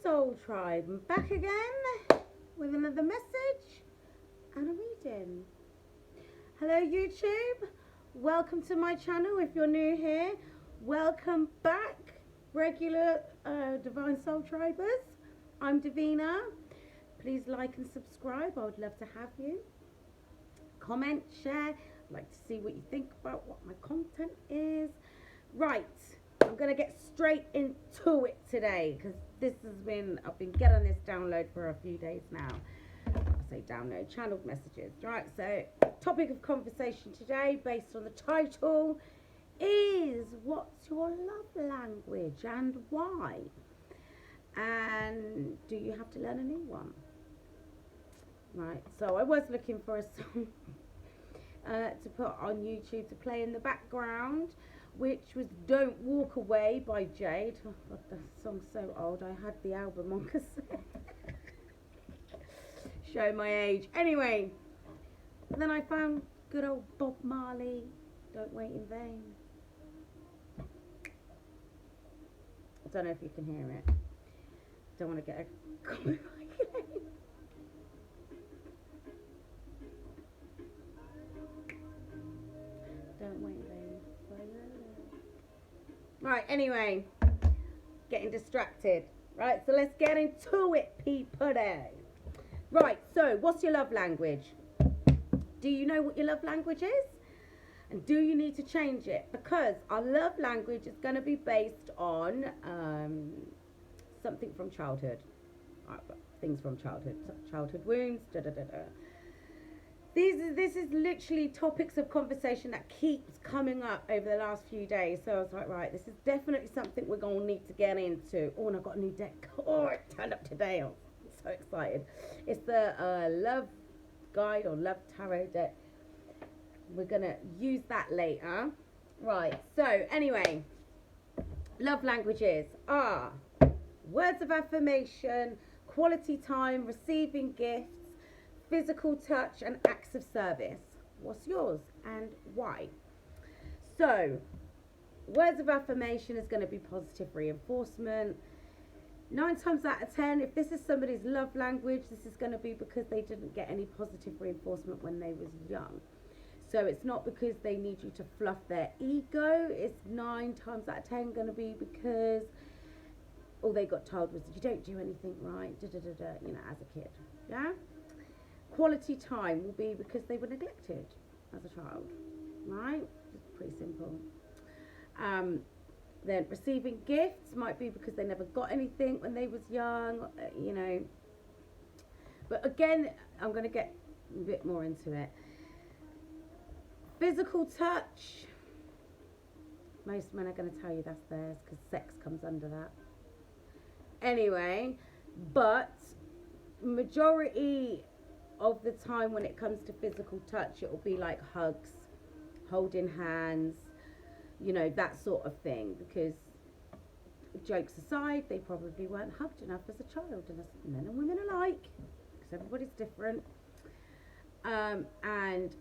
Soul Tribe. I'm back again with another message and a reading. Hello YouTube, welcome to my channel. If you're new here, welcome back, regular Divine Soul Tribers. I'm Divina. Please like and subscribe. I would love to have you. Comment, share. I'd like to see what you think about what my content is. Right, I'm going to get straight into it today because I've been getting this download for a few days now. I say download, channeled messages. Right, so topic of conversation today based on the title is what's your love language and why? And do you have to learn a new one? Right, so I was looking for a song to put on YouTube to play in the background, which was Don't Walk Away by Jade. Oh God, that song's so old. I had the album on cassette. Show my age. Anyway, then I found good old Bob Marley, Don't Wait in Vain. I don't know if you can hear it. Don't want to get a comment. Don't wait in vain. Right, anyway, getting distracted. Right, so let's get into it, people. Right, so what's your love language? Do you know what your love language is? And do you need to change it? Because our love language is going to be based on something from childhood. Things from childhood wounds, This is literally topics of conversation that keeps coming up over the last few days. So I was like, right, this is definitely something we're going to need to get into. Oh, and I've got a new deck. Oh, it turned up today. I'm so excited. It's the Love Guide or Love Tarot deck. We're going to use that later. Right, so anyway, love languages are words of affirmation, quality time, receiving gifts, physical touch, and acts of service. What's yours and why? So, words of affirmation is going to be positive reinforcement. 9 times out of 10, if this is somebody's love language, this is going to be because they didn't get any positive reinforcement when they was young. So it's not because they need you to fluff their ego. It's 9 times out of 10 going to be because all they got told was you don't do anything right, you know, as a kid. Yeah? Quality time will be because they were neglected as a child, right? It's pretty simple. Then receiving gifts might be because they never got anything when they was young, you know. But again, I'm going to get a bit more into it. Physical touch, most men are going to tell you that's theirs because sex comes under that. Anyway, but majority of the time when it comes to physical touch, it will be like hugs, holding hands, you know, that sort of thing. Because jokes aside, they probably weren't hugged enough as a child, and as men and women alike, because everybody's different. And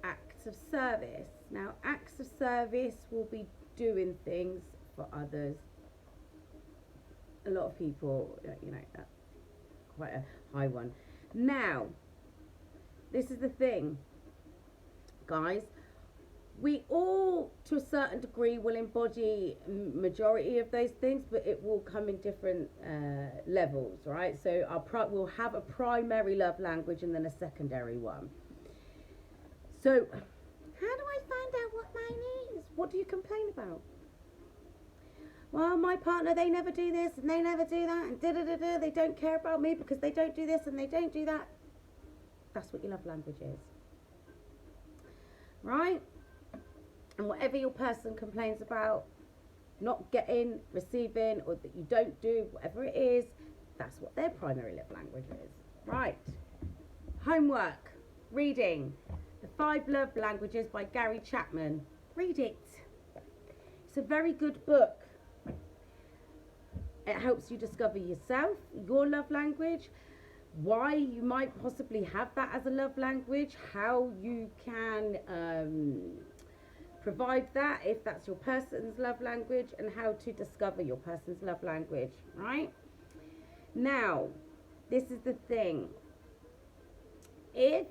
acts of service. Now, acts of service will be doing things for others. A lot of people, you know, that's quite a high one. Now, this is the thing, guys. We all, to a certain degree, will embody majority of those things, but it will come in different levels, right? So we'll have a primary love language and then a secondary one. So, how do I find out what mine is? What do you complain about? Well, my partner, they never do this and they never do that, and they don't care about me because they don't do this and they don't do that. That's what your love language is, right? And whatever your person complains about not getting, receiving, or that you don't do, whatever it is, that's what their primary love language is, right? Homework, reading The 5 Love Languages by Gary Chapman. Read it. It's a very good book. It helps you discover yourself, your love language, why you might possibly have that as a love language, how you can provide that if that's your person's love language, and how to discover your person's love language, right? Now, this is the thing. If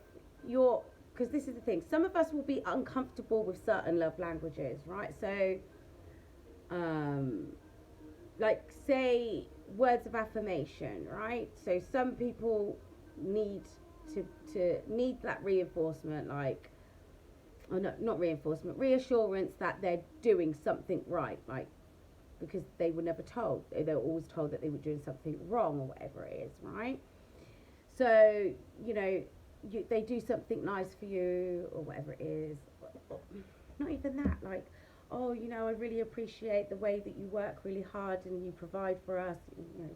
you're, because this is the thing, some of us will be uncomfortable with certain love languages, right? So, like, say, words of affirmation, right? So some people need to need that reinforcement, like, oh no, not reinforcement, reassurance that they're doing something right, like, because they were never told, they were always told that they were doing something wrong or whatever it is, right? So, they do something nice for you or whatever it is. Not even that, like, oh, I really appreciate the way that you work really hard and you provide for us,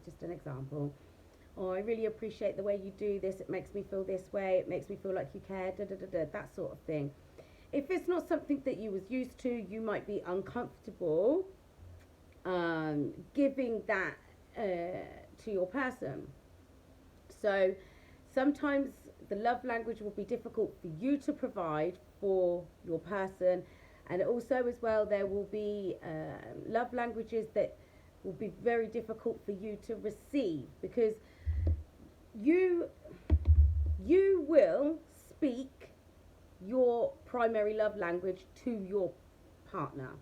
just an example. Oh, I really appreciate the way you do this, it makes me feel this way, it makes me feel like you care, that sort of thing. If it's not something that you was used to, you might be uncomfortable giving that to your person. So sometimes the love language will be difficult for you to provide for your person, and also as well there will be love languages that will be very difficult for you to receive, because you will speak your primary love language to your partner,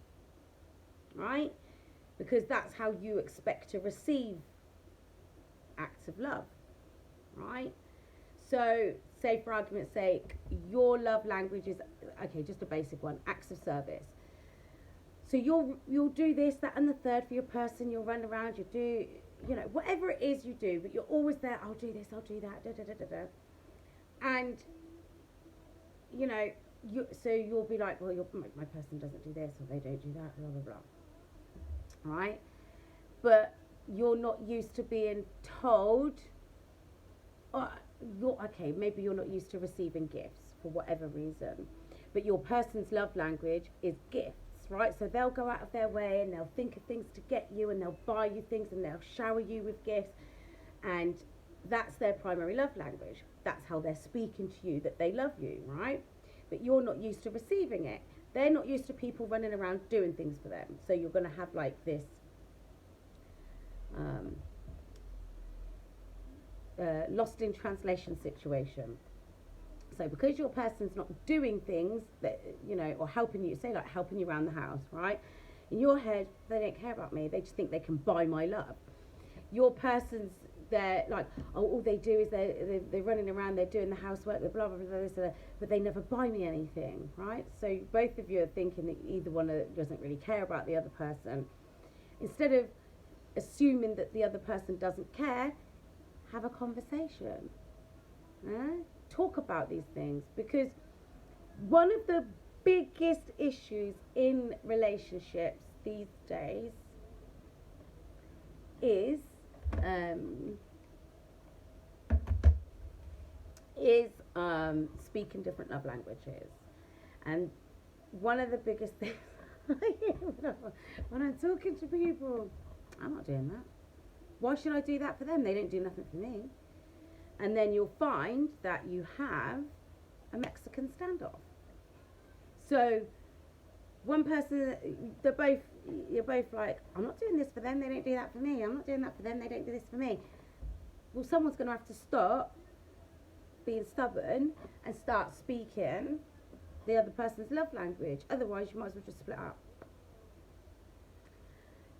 right? Because that's how you expect to receive acts of love, right? So, say for argument's sake, your love language is, okay, just a basic one, acts of service. So you'll do this, that, and the third for your person. You'll run around, you do, whatever it is you do, but you're always there. I'll do this, I'll do that, and so you'll be like, well, my person doesn't do this, or they don't do that, blah blah blah, right? But you're not used to being told. Maybe you're not used to receiving gifts for whatever reason, but your person's love language is gifts, right? So they'll go out of their way and they'll think of things to get you, and they'll buy you things, and they'll shower you with gifts, and that's their primary love language. That's how they're speaking to you that they love you, right? But you're not used to receiving it. They're not used to people running around doing things for them. So you're going to have like this lost in translation situation. So because your person's not doing things that, or helping you, say like helping you around the house, right? In your head, they don't care about me. They just think they can buy my love. Your person's, they're like, oh, all they do is they're running around, they're doing the housework, they're blah, blah, blah, blah, but they never buy me anything, right? So both of you are thinking that either one doesn't really care about the other person. Instead of assuming that the other person doesn't care, have a conversation. Talk about these things, because one of the biggest issues in relationships these days is speaking different love languages. And one of the biggest things when I'm talking to people, I'm not doing that. Why should I do that for them? They don't do nothing for me. And then you'll find that you have a Mexican standoff. So one person, you're both like, I'm not doing this for them, they don't do that for me. I'm not doing that for them, they don't do this for me. Well, someone's going to have to stop being stubborn and start speaking the other person's love language. Otherwise, you might as well just split up.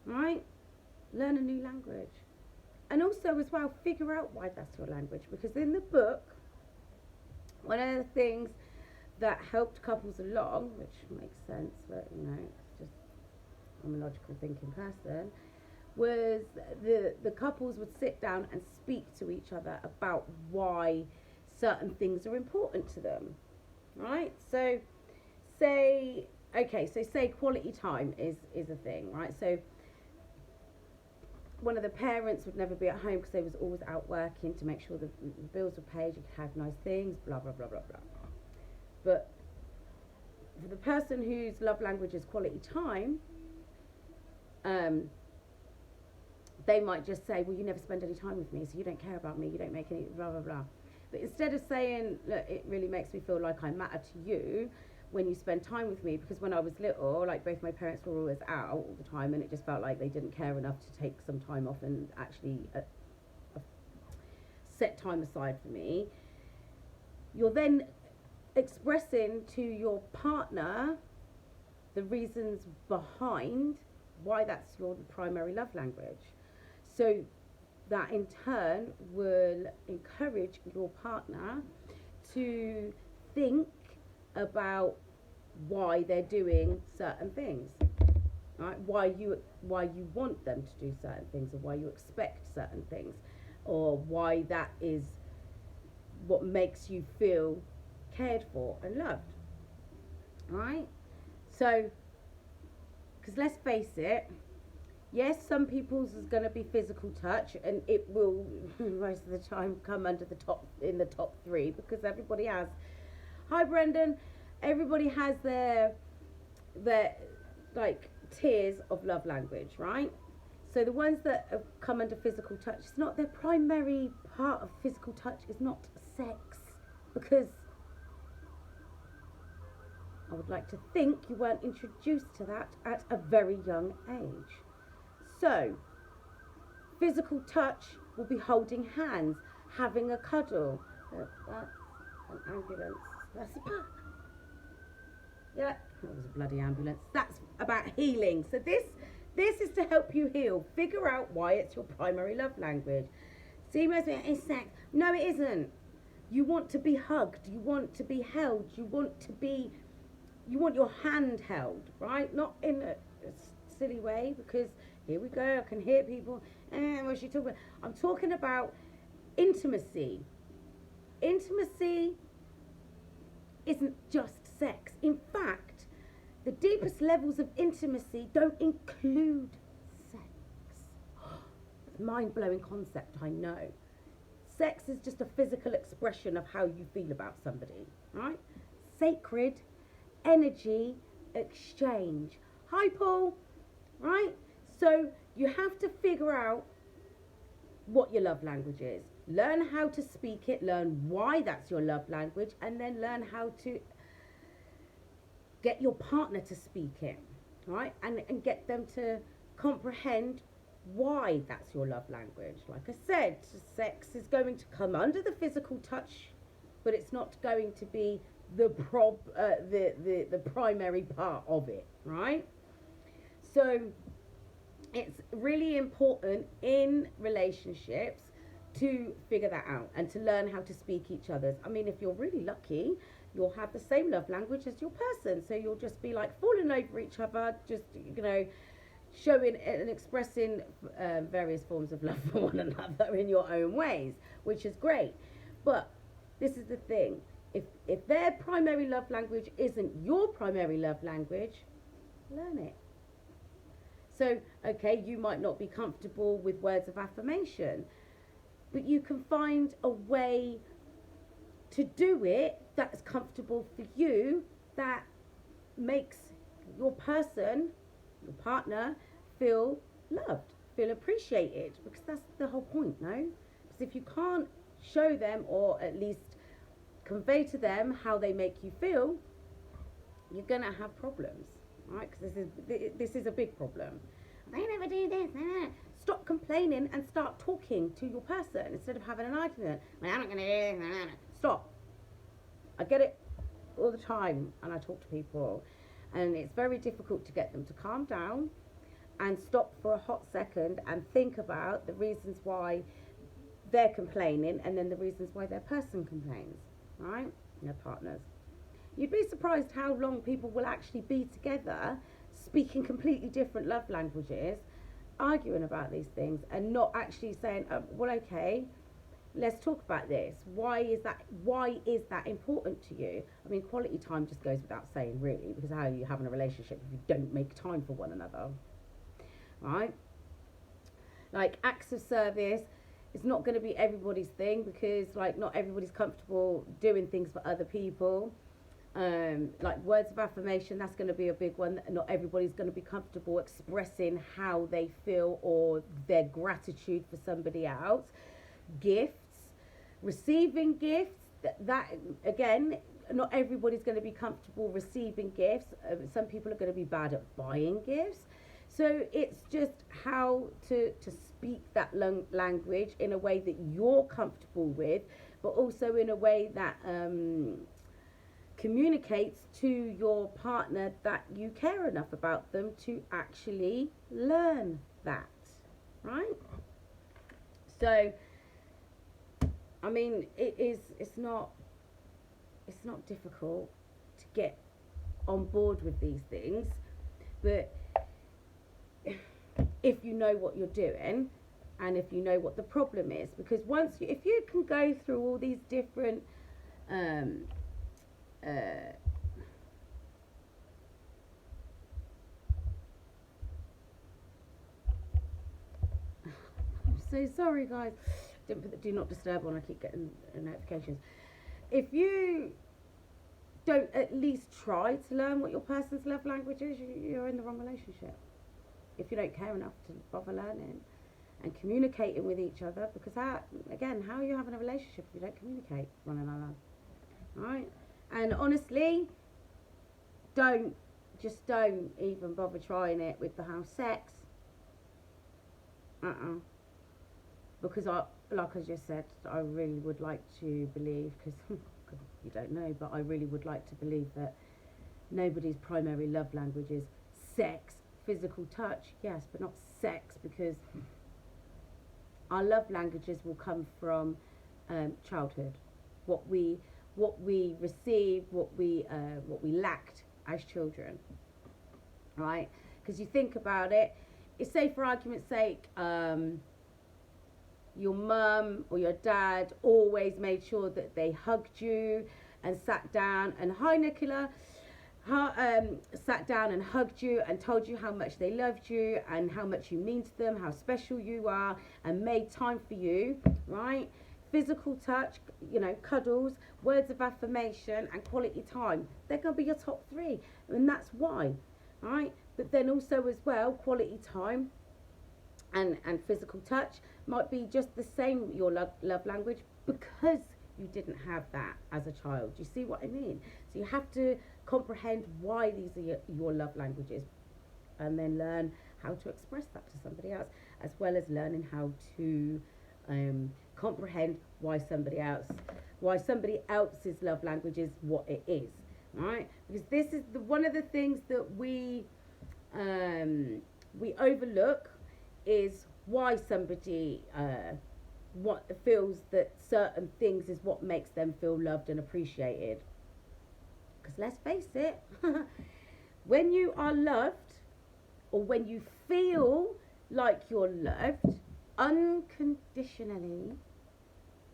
Right? Learn a new language. And also as well, figure out why that's your language. Because in the book, one of the things that helped couples along, which makes sense, but it's just, I'm a logical thinking person, was the couples would sit down and speak to each other about why certain things are important to them, right? So say quality time is a thing, right? So one of the parents would never be at home because they was always out working to make sure the bills were paid, you could have nice things, blah blah blah blah blah. But for the person whose love language is quality time, they might just say, well, you never spend any time with me, so you don't care about me, you don't make any blah blah blah. But instead of saying, look, it really makes me feel like I matter to you when you spend time with me, because when I was little, like, both my parents were always out all the time, and it just felt like they didn't care enough to take some time off and actually set time aside for me. You're then expressing to your partner the reasons behind why that's your primary love language. So that in turn will encourage your partner to think about why they're doing certain things, right? Why you want them to do certain things, or why you expect certain things, or why that is what makes you feel cared for and loved, right? So, because let's face it, yes, some people's is going to be physical touch, and it will most of the time come under the top, in the top 3, because everybody has, hi Brendan, everybody has their like tiers of love language, right? So the ones that have come under physical touch, it's not their primary part of physical touch is not sex, because I would like to think you weren't introduced to that at a very young age. So physical touch will be holding hands, having a cuddle. That's an ambulance. That's yeah, that was a bloody ambulance. That's about healing. So this is to help you heal. Figure out why it's your primary love language. See, most of it is sex. No, it isn't. You want to be hugged. You want to be held. You want your hand held, right? Not in a silly way, because here we go. I can hear people. What's she talking about? I'm talking about intimacy. Intimacy isn't just sex. In fact, the deepest levels of intimacy don't include sex. It's a mind-blowing concept, I know. Sex is just a physical expression of how you feel about somebody, right? Sacred energy exchange. Hi, Paul. Right? So you have to figure out what your love language is. Learn how to speak it, learn why that's your love language, and then learn how to get your partner to speak it, right? And get them to comprehend why that's your love language. Like I said, sex is going to come under the physical touch, but it's not going to be the primary part of it, right? So it's really important in relationships to figure that out and to learn how to speak each other's. I mean, if you're really lucky, you'll have the same love language as your person, so you'll just be like falling over each other, just, you know, showing and expressing various forms of love for one another in your own ways, which is great. But this is the thing, if their primary love language isn't your primary love language, learn it. So, okay, you might not be comfortable with words of affirmation, but you can find a way to do it that's comfortable for you, that makes your person, your partner, feel loved, feel appreciated, because that's the whole point, no? Because if you can't show them, or at least convey to them how they make you feel, you're gonna have problems, right? Because this is a big problem. They never do this. Stop complaining and start talking to your person instead of having an argument. I'm not gonna do this. Stop. I get it all the time, and I talk to people, and it's very difficult to get them to calm down and stop for a hot second and think about the reasons why they're complaining, and then the reasons why their person complains, right? Their partners. You'd be surprised how long people will actually be together, speaking completely different love languages, arguing about these things, and not actually saying, oh, well, okay, let's talk about this. Why is that important to you? I mean, quality time just goes without saying, really, because how are you having a relationship if you don't make time for one another, right? Like, acts of service, it's not going to be everybody's thing, because, like, not everybody's comfortable doing things for other people. Like words of affirmation, that's going to be a big one. Not everybody's going to be comfortable expressing how they feel or their gratitude for somebody else. Gifts, receiving gifts, that again, not everybody's going to be comfortable receiving gifts. Some people are going to be bad at buying gifts. So it's just how to speak that language in a way that you're comfortable with, but also in a way that communicates to your partner that you care enough about them to actually learn that, right? So, I mean, it's not difficult to get on board with these things, but if you know what you're doing and if you know what the problem is, because if you can go through all these different I'm so sorry guys, didn't put the do not disturb on, I keep getting notifications. If you don't at least try to learn what your person's love language is, you're in the wrong relationship. If you don't care enough to bother learning and communicating with each other, because how are you having a relationship if you don't communicate one another? Right? And honestly, don't even bother trying it with the house sex. Because like I just said, I really would like to believe, because you don't know, but I really would like to believe that nobody's primary love language is sex. Physical touch, yes, but not sex, because our love languages will come from childhood. What we received, what we lacked as children, right? Because you think about it, say for argument's sake, your mum or your dad always made sure that they hugged you and sat down and hi Nicola. Sat down and hugged you and told you how much they loved you and how much you mean to them, how special you are, and made time for you, right? Physical touch, cuddles, words of affirmation, and quality time. They're going to be your top 3, and that's why, right? But then also as well, quality time and physical touch might be just the same, your love language, because you didn't have that as a child. You see what I mean? So you have to comprehend why these are your love languages, and then learn how to express that to somebody else, as well as learning how to comprehend why somebody else's love language is what it is, right? Because this is one of the things that we overlook, is why somebody what feels that certain things is what makes them feel loved and appreciated. Because let's face it, when you are loved, or when you feel like you're loved unconditionally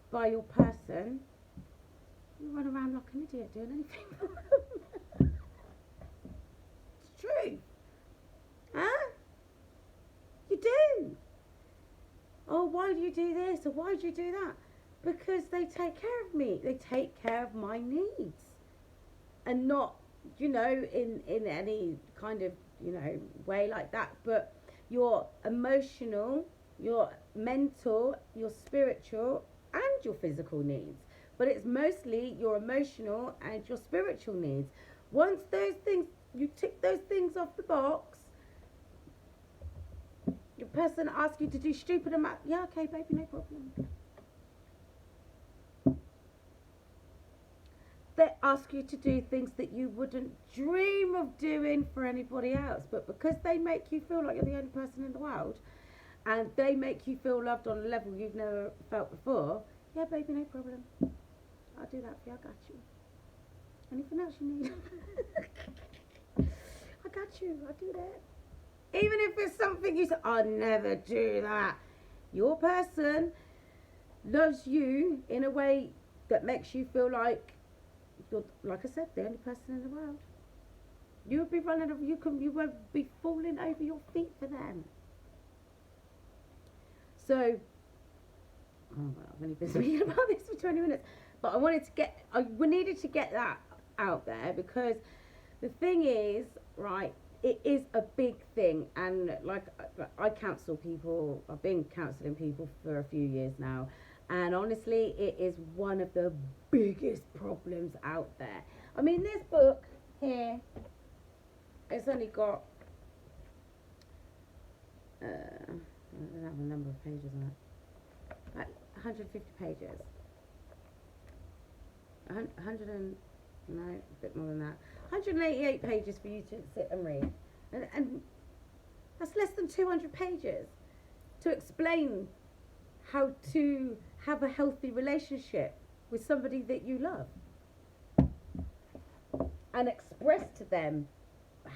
by your person, you run around like an idiot doing anything for them. It's true. Huh? You do. Oh, why do you do this, or why do you do that? Because they take care of me. They take care of my needs. And not, in any kind of, way like that. But your emotional, your mental, your spiritual, and your physical needs. But it's mostly your emotional and your spiritual needs. Once those things, you tick those things off the box, your person asks you to do stupid amount, yeah, okay, baby, no problem. They ask you to do things that you wouldn't dream of doing for anybody else, but because they make you feel like you're the only person in the world, and they make you feel loved on a level you've never felt before, yeah, baby, no problem. I'll do that for you, I got you. Anything else you need? I got you, I'll do that. Even if it's something you say, I'll never do that. Your person loves you in a way that makes you feel like you're, like I said, the only person in the world. You would be you won't be falling over your feet for them. So, I've only been speaking about this for 20 minutes, but we needed to get that out there, because the thing is, right, it is a big thing, and like I counsel people, I've been counselling people for a few years now, and honestly, it is one of the biggest problems out there. I mean, this book here, it's only got I don't have a number of pages on it. Like 150 pages. 100 and, no, a bit more than that. 188 pages for you to sit and read. And that's less than 200 pages to explain how to have a healthy relationship with somebody that you love. And express to them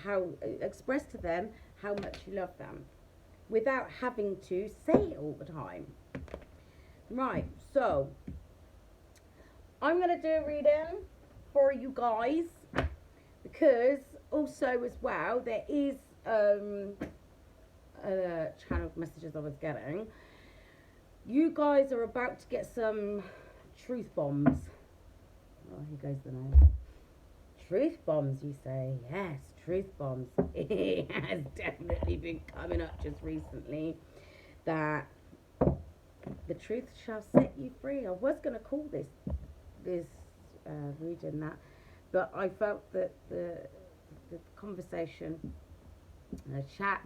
how much you love them without having to say it all the time. Right, so I'm going to do a reading for you guys, because also as well there is channeled messages I was getting. You guys are about to get some truth bombs. Oh, here goes the name. Truth bombs, you say? Yes, truth bombs. It has definitely been coming up just recently that the truth shall set you free. I was going to call this reading that, but I felt that the conversation, the chat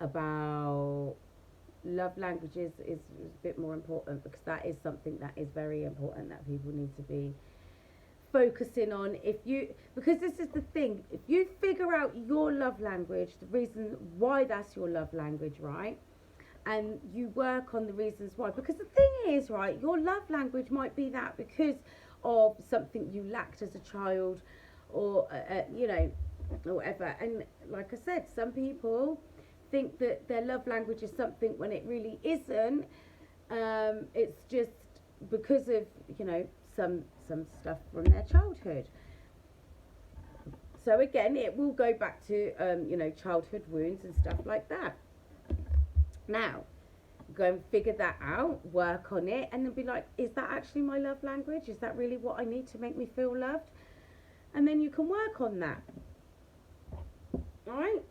about love languages is a bit more important, because that is something that is very important that people need to be focusing on. Because this is the thing, if you figure out your love language, the reason why that's your love language, right, and you work on the reasons why, because the thing is, right, your love language might be that because of something you lacked as a child, or or whatever. And like I said, some people think that their love language is something when it really isn't. It's just because of some stuff from their childhood. So again, it will go back to childhood wounds and stuff like that. Now, go and figure that out, work on it, and then be like, is that actually my love language? Is that really what I need to make me feel loved? And then you can work on that. Alright?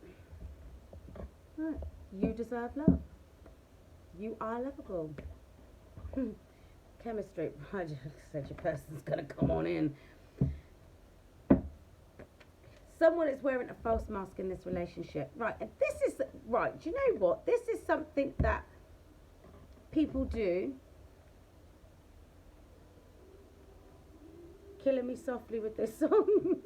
Right. You deserve love. You are lovable. Chemistry. I just said your person's going to come on in. Someone is wearing a false mask in this relationship. Right, and this is, right, do you know what? This is something that people do. Killing me softly with this song.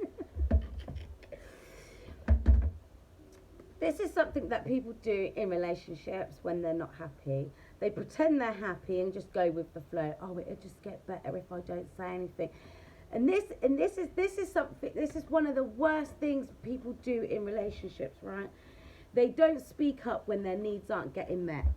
This is something that people do in relationships when they're not happy. They pretend they're happy and just go with the flow. Oh, it'll just get better if I don't say anything. And this is one of the worst things people do in relationships, right? They don't speak up when their needs aren't getting met.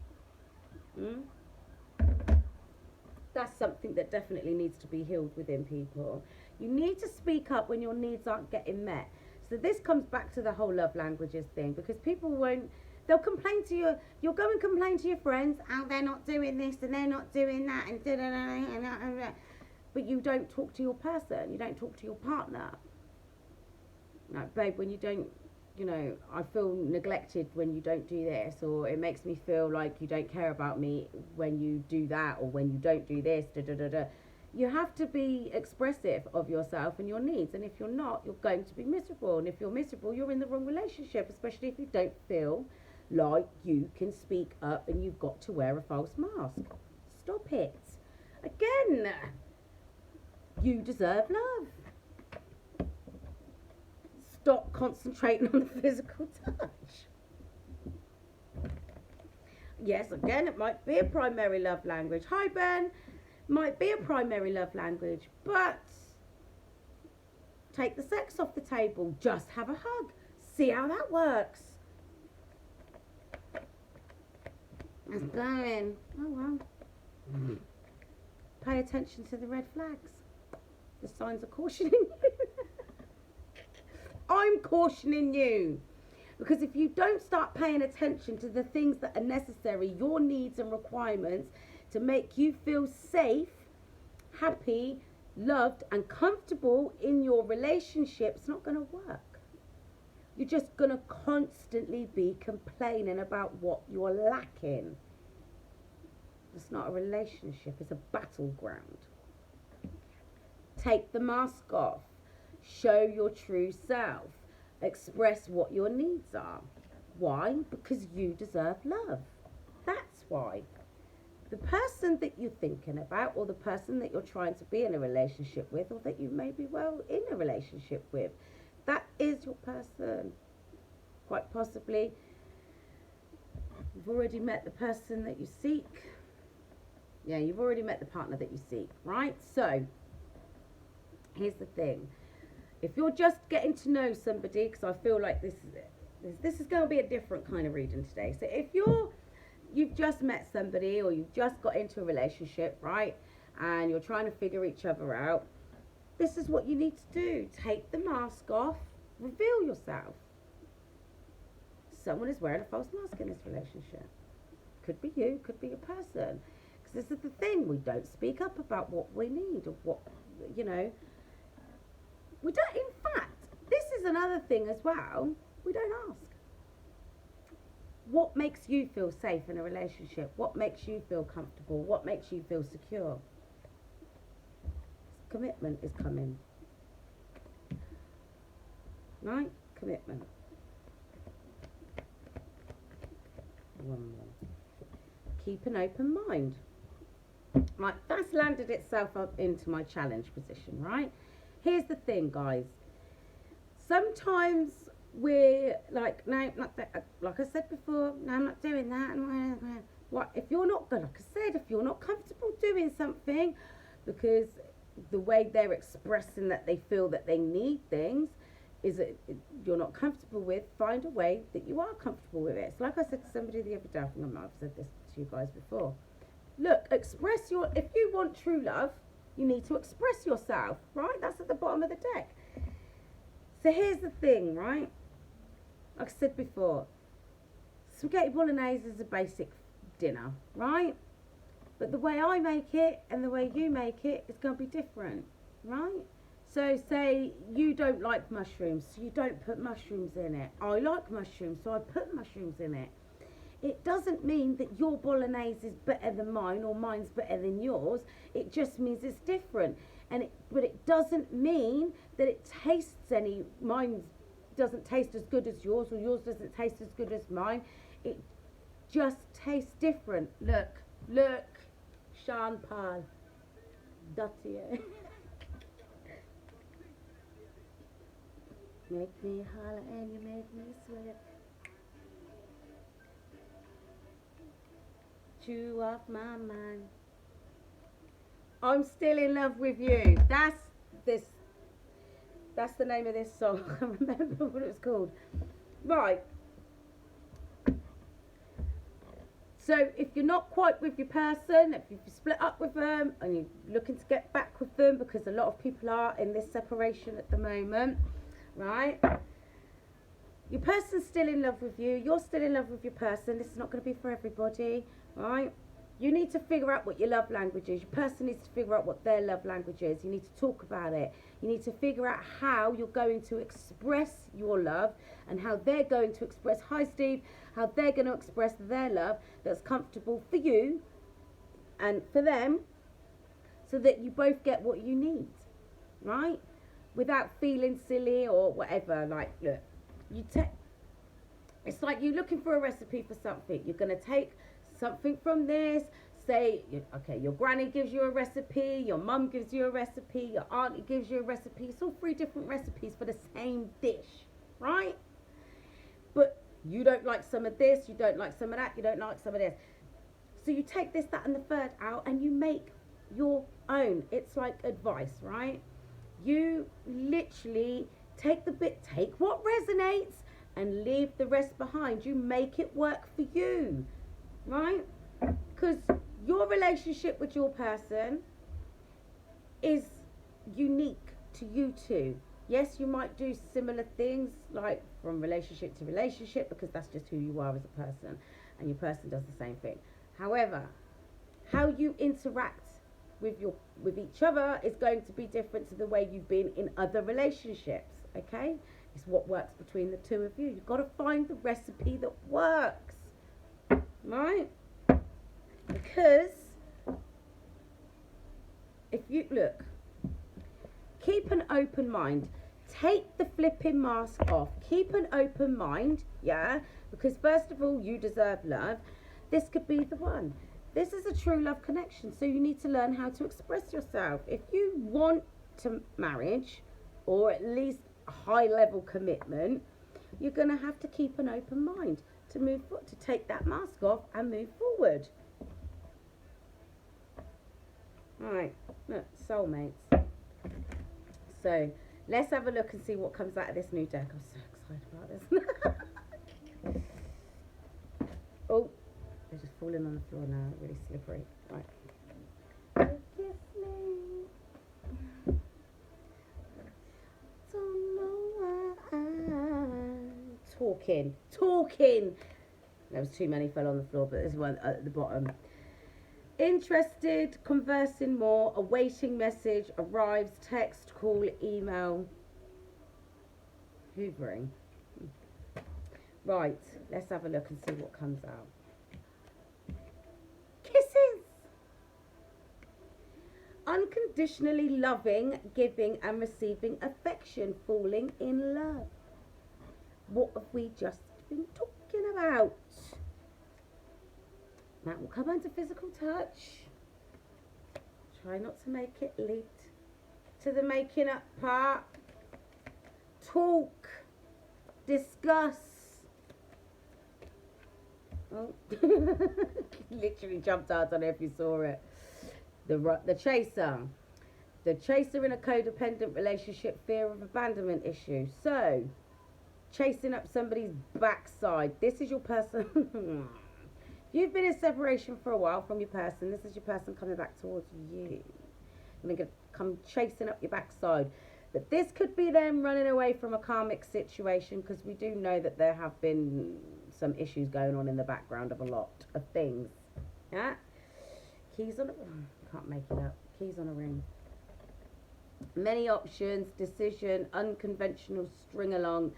That's something that definitely needs to be healed within people. You need to speak up when your needs aren't getting met. So this comes back to the whole love languages thing, because people they'll complain to you. You'll go and complain to your friends, oh, they're not doing this and they're not doing that, and da-da-da-da-da-da. But you don't talk to your person, you don't talk to your partner. Like, babe, when you don't, I feel neglected when you don't do this, or it makes me feel like you don't care about me when you do that, or when you don't do this, da-da-da-da. You have to be expressive of yourself and your needs, and if you're not, you're going to be miserable. And if you're miserable, you're in the wrong relationship, especially if you don't feel like you can speak up and you've got to wear a false mask. Stop it. Again, you deserve love. Stop concentrating on the physical touch. Yes, again, it might be a primary love language. Hi, Ben. Might be a primary love language, but take the sex off the table. Just have a hug. See how that works. It's going. Oh, well. Pay attention to the red flags. The signs are cautioning you. I'm cautioning you. Because if you don't start paying attention to the things that are necessary, your needs and requirements, to make you feel safe, happy, loved and comfortable in your relationship, it's not going to work. You're just going to constantly be complaining about what you're lacking. It's not a relationship, it's a battleground. Take the mask off. Show your true self. Express what your needs are. Why? Because you deserve love. That's why. The person that you're thinking about, or the person that you're trying to be in a relationship with, or that you may be well in a relationship with, that is your person. Quite possibly, you've already met the person that you seek. Yeah, you've already met the partner that you seek, right? So, here's the thing. If you're just getting to know somebody, because I feel like this is going to be a different kind of reading today. So if you've just met somebody, or you've just got into a relationship, right, and you're trying to figure each other out, this is what you need to do. Take the mask off, reveal yourself. Someone is wearing a false mask in this relationship. Could be you, could be a person. Because this is the thing, we don't speak up about what we need, or what, we don't. In fact, this is another thing as well, we don't ask. What makes you feel safe in a relationship? What makes you feel comfortable? What makes you feel secure? Commitment is coming. Right? Commitment. One more. Keep an open mind. Right, that's landed itself up into my challenge position, right? Here's the thing, guys. Sometimes we're like, no, not that, like I said before, no, I'm not doing that. What if you're not good? Like I said, if you're not comfortable doing something, because the way they're expressing that they feel that they need things is that you're not comfortable with, find a way that you are comfortable with it. So like I said to somebody the other day, I think I might have said this to you guys before. Look, express if you want true love, you need to express yourself, right? That's at the bottom of the deck. So here's the thing, right? Like I said before, spaghetti bolognese is a basic dinner, right? But the way I make it and the way you make it is going to be different, right? So say you don't like mushrooms, so you don't put mushrooms in it. I like mushrooms, so I put mushrooms in it. It doesn't mean that your bolognese is better than mine, or mine's better than yours. It just means it's different. But it doesn't mean that it tastes mine doesn't taste as good as yours, or yours doesn't taste as good as mine. It just tastes different. Look, Sean Paul. Dottier. Make me holler and you make me sweat. You off my mind. I'm still in love with you. That's the name of this song. I can't remember what it was called. Right. So if you're not quite with your person, if you've split up with them and you're looking to get back with them, because a lot of people are in this separation at the moment, right? Your person's still in love with you. You're still in love with your person. This is not going to be for everybody, right? You need to figure out what your love language is. Your person needs to figure out what their love language is. You need to talk about it. You need to figure out how you're going to express your love, and how they're going to express, hi Steve, how they're going to express their love that's comfortable for you and for them, so that you both get what you need, right? Without feeling silly or whatever. Like, look, it's like you're looking for a recipe for something. You're going to take something from this, say, okay, your granny gives you a recipe, your mum gives you a recipe, your auntie gives you a recipe. It's all 3 different recipes for the same dish, right? But you don't like some of this, you don't like some of that, you don't like some of this. So you take this, that, and the third out, and you make your own. It's like advice, right? You literally take what resonates and leave the rest behind. You make it work for you, right? Because your relationship with your person is unique to you two. Yes, you might do similar things, like from relationship to relationship, because that's just who you are as a person, and your person does the same thing. However, how you interact with each other is going to be different to the way you've been in other relationships, okay? It's what works between the two of you. You've got to find the recipe that works, right? Because if you look, keep an open mind. Take the flipping mask off. Keep an open mind. yeah? Because first of all, you deserve love. This could be the one. This is a true love connection, so you need to learn how to express yourself. If you want to marriage, or at least a high level commitment, you're going to have to keep an open mind to move forward, to take that mask off and move forward. Alright, look, soulmates. So, let's have a look and see what comes out of this new deck. I'm so excited about this. Oh, they're just falling on the floor now, really slippery. Right. Kiss me. Don't know why. Talking. There was too many fell on the floor, but there's one at the bottom. Interested, conversing more, awaiting message, arrives, text, call, email, hoovering. Right, let's have a look and see what comes out. Kisses. Unconditionally loving, giving and receiving affection, falling in love. What have we just been talking about? That will come under physical touch. Try not to make it lead to the making up part. Talk. Discuss. Oh, literally jumped out. I don't know if you saw it. The chaser. The chaser in a codependent relationship, fear of abandonment issue. So, chasing up somebody's backside. This is your person. You've been in separation for a while from your person. This is your person coming back towards you. And they're going to come chasing up your backside. But this could be them running away from a karmic situation, because we do know that there have been some issues going on in the background of a lot of things. Yeah? Keys on a... can't make it up. Keys on a ring. Many options, decision, unconventional, string along,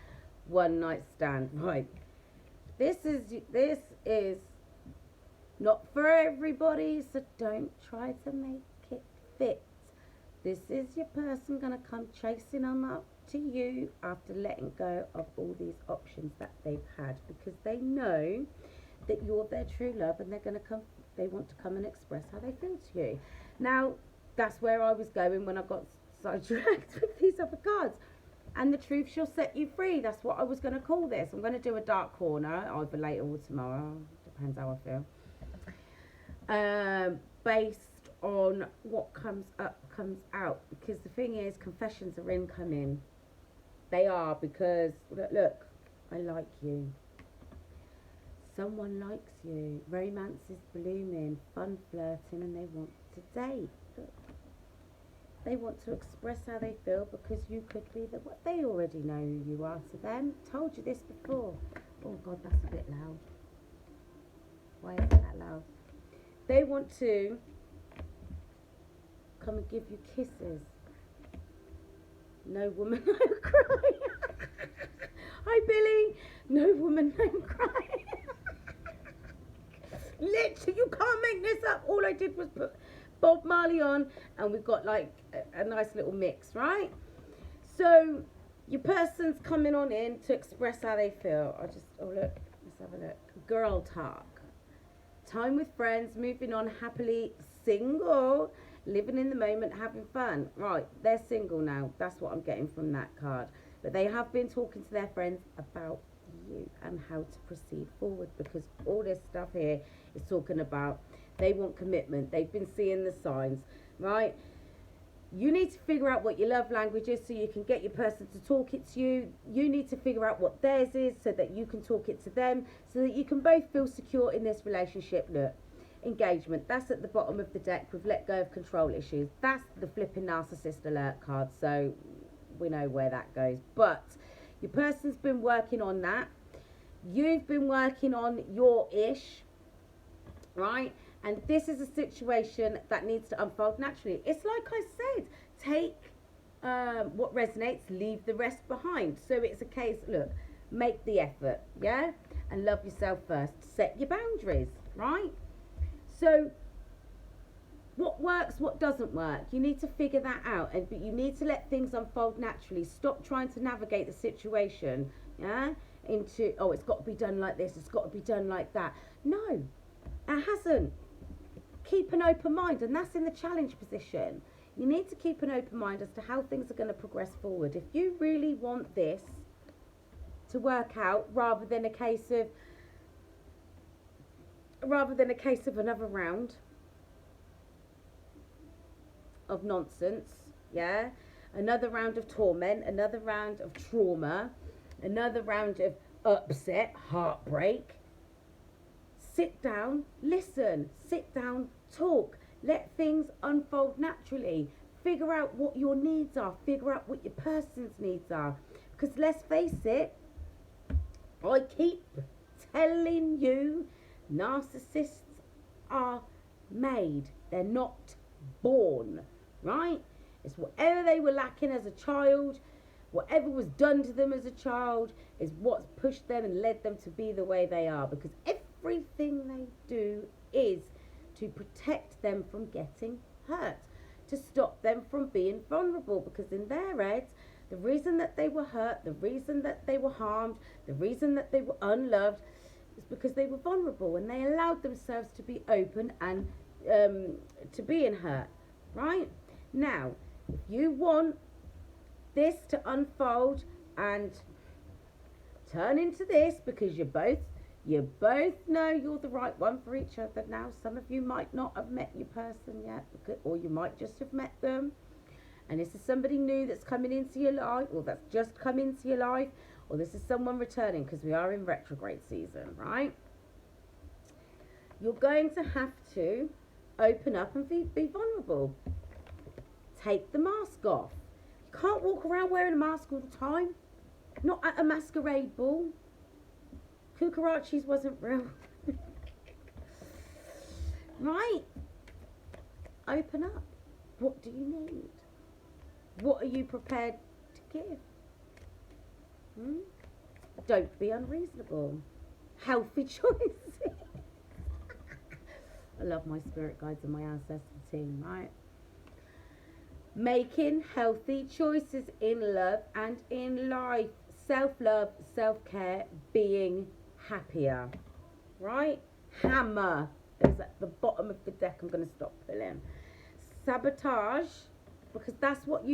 one night stand. Right. This is not for everybody, so don't try to make it fit. This is your person going to come chasing on up to you after letting go of all these options that they've had, because they know that you're their true love, and they want to come and express how they feel to you. Now, that's where I was going when I got sidetracked with these other cards. And the truth shall set you free. That's what I was going to call this. I'm going to do a dark corner either later or tomorrow. Depends how I feel. Based on what comes up, comes out. Because the thing is, confessions are incoming. They are, because, look, I like you. Someone likes you. Romance is blooming. Fun flirting, and they want to date. Look. They want to express how they feel, because you could be what they already know who you are to them. Told you this before. Oh God, that's a bit loud. Why is it that loud? They want to come and give you kisses. No woman, no cry. Hi Billy. No woman, no cry. Literally, you can't make this up. All I did was put Bob Marley on, and we've got like a nice little mix, right? So your person's coming on in to express how they feel. Look, let's have a look. Girl talk. Time with friends, moving on happily, single, living in the moment, having fun. Right, they're single now. That's what I'm getting from that card. But they have been talking to their friends about you and how to proceed forward, because all this stuff here is talking about they want commitment. They've been seeing the signs, right? You need to figure out what your love language is so you can get your person to talk it to you. You need to figure out what theirs is so that you can talk it to them, so that you can both feel secure in this relationship. Look, engagement, that's at the bottom of the deck. We've let go of control issues. That's the flipping narcissist alert card, so we know where that goes. But your person's been working on that. You've been working on your ish, right? And this is a situation that needs to unfold naturally. It's like I said, take what resonates, leave the rest behind. So it's a case, look, make the effort, yeah? And love yourself first. Set your boundaries, right? So what works, what doesn't work? You need to figure that out. But you need to let things unfold naturally. Stop trying to navigate the situation, yeah? into, oh, it's got to be done like this, it's got to be done like that. No, it hasn't. Keep an open mind, and that's in the challenge position. You need to keep an open mind as to how things are going to progress forward. If you really want this to work out, rather than a case of another round of nonsense, yeah, another round of torment, another round of trauma, another round of upset, heartbreak. Sit down, listen, sit down, talk, let things unfold naturally. Figure out what your needs are, figure out what your person's needs are. Because let's face it, I keep telling you, narcissists are made, they're not born, right? It's whatever they were lacking as a child, whatever was done to them as a child is what's pushed them and led them to be the way they are, because everything they do is to protect them from getting hurt, to stop them from being vulnerable, because in their heads, the reason that they were hurt, the reason that they were harmed, the reason that they were unloved is because they were vulnerable and they allowed themselves to be open and to being hurt, right? Now, if you want this to unfold and turn into this, because you both know you're the right one for each other now. Some of you might not have met your person yet, or you might just have met them, and this is somebody new that's coming into your life, or that's just come into your life, or this is someone returning, because we are in retrograde season, right? You're going to have to open up and be vulnerable. Take the mask off. You can't walk around wearing a mask all the time. Not at a masquerade ball. Cucarachis wasn't real. Right? Open up. What do you need? What are you prepared to give? Don't be unreasonable. Healthy choices. I love my spirit guides and my ancestral team, right? Making healthy choices in love and in life. Self-love, self-care, being happier, right? Hammer is at the bottom of the deck. I'm going to stop pulling. Sabotage, because that's what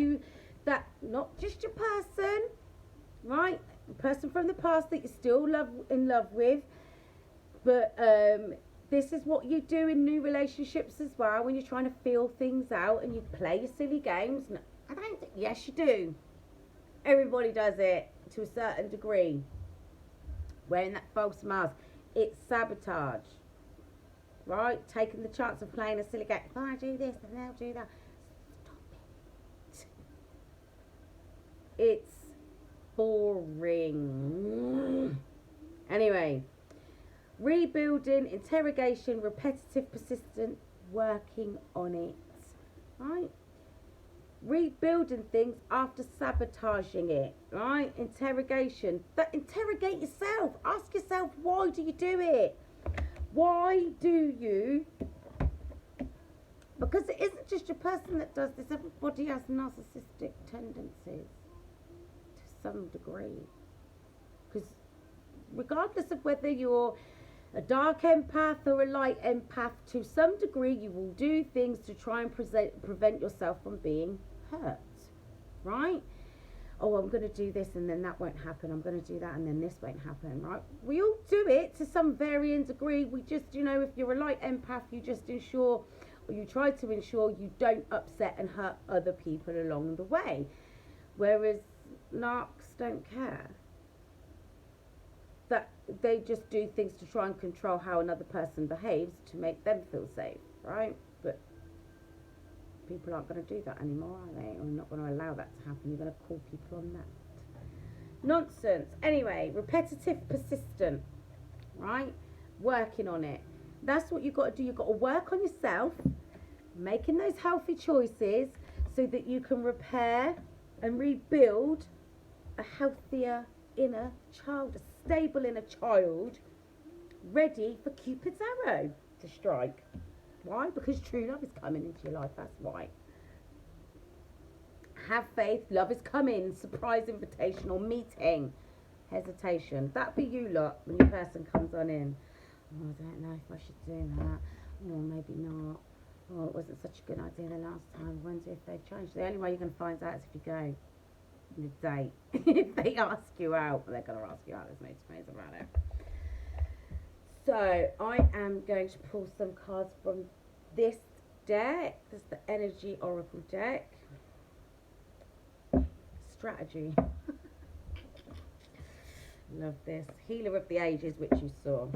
not just your person, right? The person from the past that you're still in love with, but this is what you do in new relationships as well, when you're trying to feel things out and you play your silly games. No, I don't think, yes, you do. Everybody does it to a certain degree. Wearing that false mask, it's sabotage, right? Taking the chance of playing a silly game. If I do this, then they'll do that. Stop it. It's boring. Anyway, rebuilding, interrogation, repetitive, persistent, working on it, right? Rebuilding things after sabotaging it, right? Interrogation. But interrogate yourself. Ask yourself, why do you do it? Why do you? Because it isn't just your person that does this. Everybody has narcissistic tendencies to some degree. Because regardless of whether you're a dark empath or a light empath, to some degree you will do things to try and prevent yourself from being hurt, right? Oh, I'm going to do this and then that won't happen. I'm going to do that and then this won't happen, right? We all do it to some varying degree. We just, if you're a light empath, you just ensure, or you try to ensure, you don't upset and hurt other people along the way. Whereas narcs don't care. That they just do things to try and control how another person behaves to make them feel safe, right? But people aren't going to do that anymore, are they? We're not going to allow that to happen. You're going to call people on that nonsense. Anyway, repetitive, persistent, right? Working on it. That's what you've got to do. You've got to work on yourself, making those healthy choices so that you can repair and rebuild a healthier inner child, a stable inner child, ready for Cupid's arrow to strike. Why? Because true love is coming into your life. That's why. Have faith. Love is coming. Surprise invitational meeting. hesitation. That'd be you lot when your person comes on in. Oh, I don't know if I should do that. Oh, maybe not. Oh, it wasn't such a good idea the last time. I wonder if they've changed. The only way you're going to find out is if you go on a date. If they ask you out, they're going to ask you out. There's no two ways about it. So, I am going to pull some cards from this deck. This is the Energy Oracle deck. Strategy. Love this. Healer of the Ages, which you saw.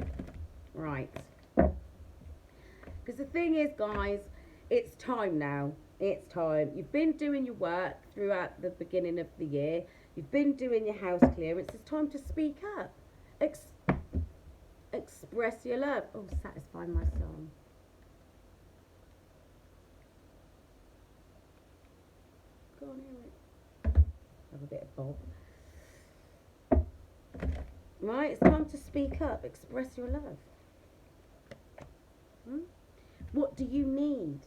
Right. Because the thing is, guys, it's time now. It's time. You've been doing your work throughout the beginning of the year. You've been doing your house clearance. It's time to speak up. Express your love. Oh, satisfy my soul. Go on, hear it. Have a bit of bob. Right, it's time to speak up. Express your love. What do you need?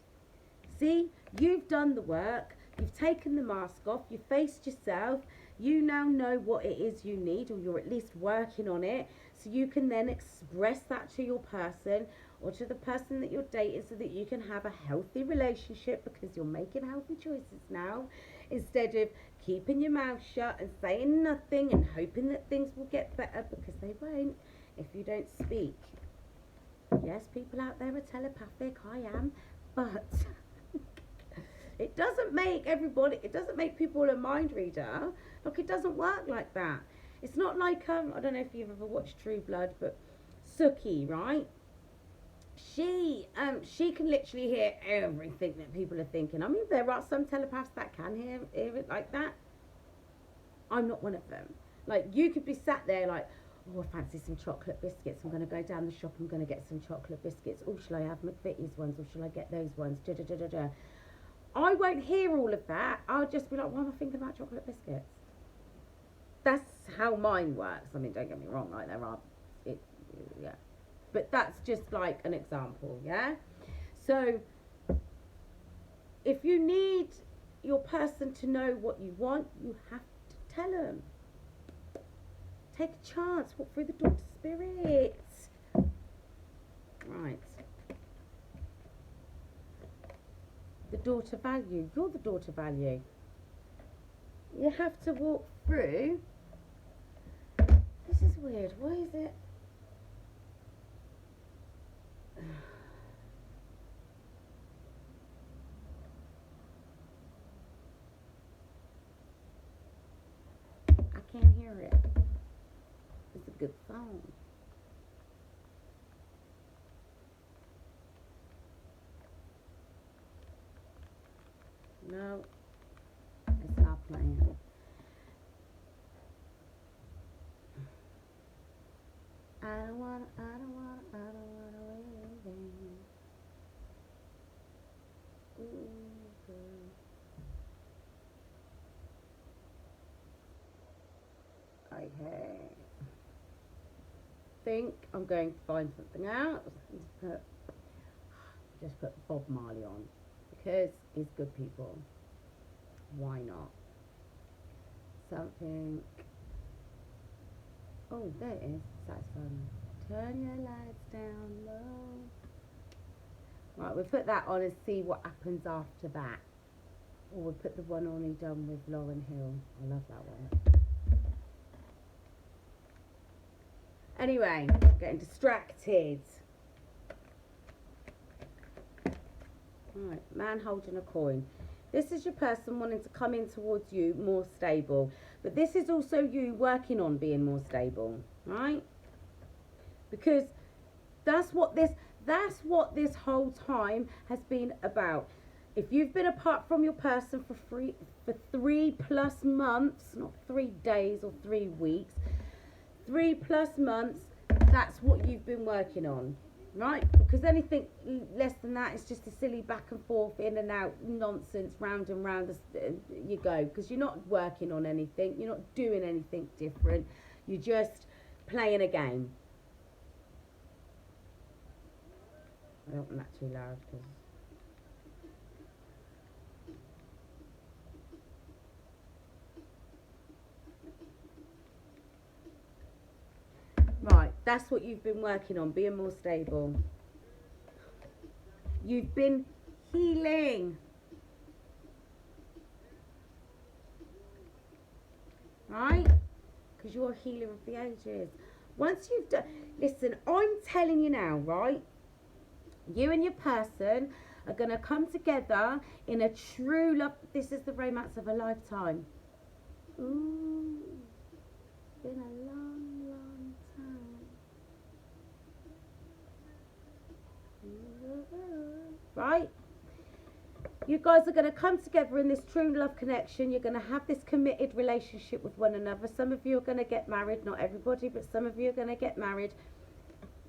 See, you've done the work. You've taken the mask off. You've faced yourself. You now know what it is you need, or you're at least working on it. So you can then express that to your person or to the person that you're dating so that you can have a healthy relationship, because you're making healthy choices now, instead of keeping your mouth shut and saying nothing and hoping that things will get better, because they won't if you don't speak. Yes, people out there are telepathic, I am, but it doesn't make people a mind reader. Look, it doesn't work like that. It's not like, I don't know if you've ever watched True Blood, but Suki, right? She can literally hear everything that people are thinking. I mean, there are some telepaths that can hear it like that. I'm not one of them. Like, you could be sat there like, oh, I fancy some chocolate biscuits. I'm going to go down the shop. I'm going to get some chocolate biscuits. Oh, shall I have McVitie's ones, or shall I get those ones? Da da da da da. I won't hear all of that. I'll just be like, why am I thinking about chocolate biscuits? That's how mine works. I mean, don't get me wrong, like yeah. But that's just like an example, yeah? So, if you need your person to know what you want, you have to tell them. Take a chance, walk through the door to spirit. Right. The door to value. You're the door to value. You have to walk through. This is weird. Why is it? I can't hear it. It's a good song. No, it's not playing. I don't wanna wait. Ooh, girl. Okay. Think I'm going to find something out. Just put Bob Marley on, because he's good people. Why not? Something. Oh, there it is. Saxophone. Turn your lights down low. Right, we'll put that on and see what happens after that. Or we'll put the one on he done with Lauryn Hill. I love that one. Anyway, getting distracted. Right, man holding a coin. This is your person wanting to come in towards you more stable. But this is also you working on being more stable, right? Because that's what this whole time has been about. If you've been apart from your person for 3+ months, not 3 days or 3 weeks, 3+ months, that's what you've been working on, right? Because anything less than that is just a silly back and forth, in and out nonsense, round and round you go, because you're not working on anything, you're not doing anything different, you're just playing a game. I don't want that too loud, because Right, that's what you've been working on, being more stable. You've been healing. Right? Because you're a healer of the ages. Once you've done, listen, I'm telling you now, right? You and your person are going to come together in a true love. This is the romance of a lifetime. Ooh, been a long, long time. Right? You guys are going to come together in this true love connection. You're going to have this committed relationship with one another. Some of you are going to get married. Not everybody, but some of you are going to get married.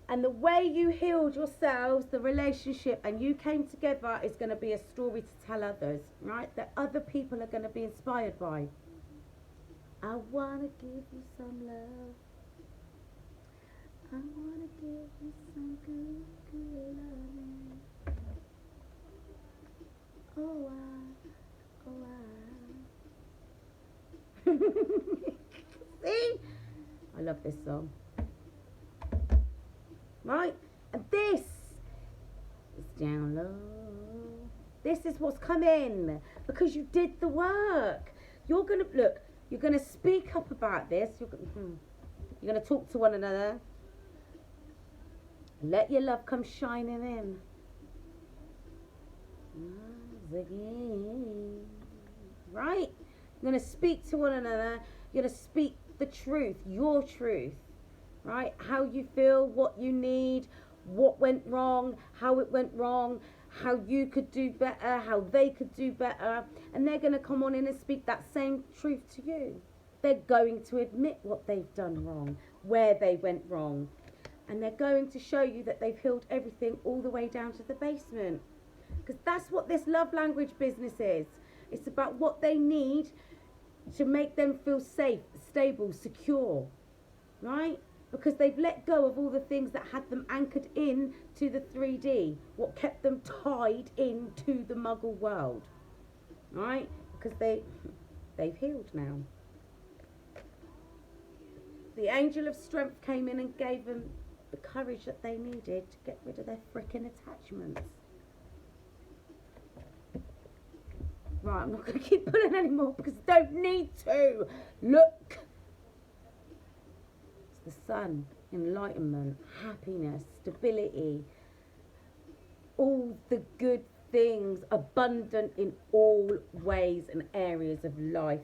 And the way you healed yourselves, the relationship, and you came together is going to be a story to tell others, right? That other people are going to be inspired by. I want to give you some love. I want to give you some good, good loving. Oh, See? I love this song. Right? And this is down low. This is what's coming because you did the work. You're going to, look, you're going to speak up about this. You're going to talk to one another. Let your love come shining in. Right? You're going to speak to one another. You're going to speak the truth, your truth. Right? How you feel, what you need, what went wrong, how it went wrong, how you could do better, how they could do better. And they're going to come on in and speak that same truth to you. They're going to admit what they've done wrong, where they went wrong. And they're going to show you that they've healed everything all the way down to the basement. Because that's what this love language business is. It's about what they need to make them feel safe, stable, secure. Right? Because they've let go of all the things that had them anchored in to the 3D. What kept them tied into the muggle world. Right? Because they've healed now. The angel of strength came in and gave them the courage that they needed to get rid of their frickin' attachments. Right, I'm not going to keep pulling anymore because I don't need to. Look. It's the sun, enlightenment, happiness, stability. All the good things, abundant in all ways and areas of life.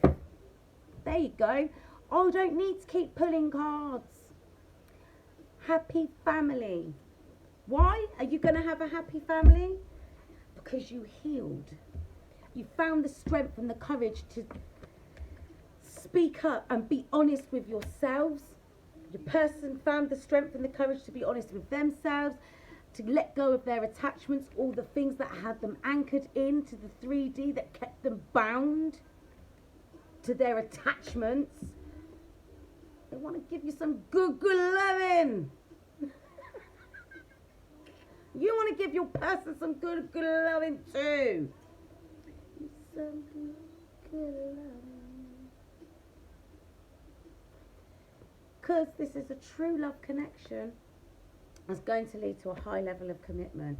There you go. I don't need to keep pulling cards. Happy family. Why are you going to have a happy family? Because you healed. You found the strength and the courage to speak up and be honest with yourselves. Your person found the strength and the courage to be honest with themselves, to let go of their attachments, all the things that had them anchored into the 3D that kept them bound to their attachments. They want to give you some good, good loving. You want to give your person some good, good loving too. Some good, good loving. Because this is a true love connection that's going to lead to a high level of commitment.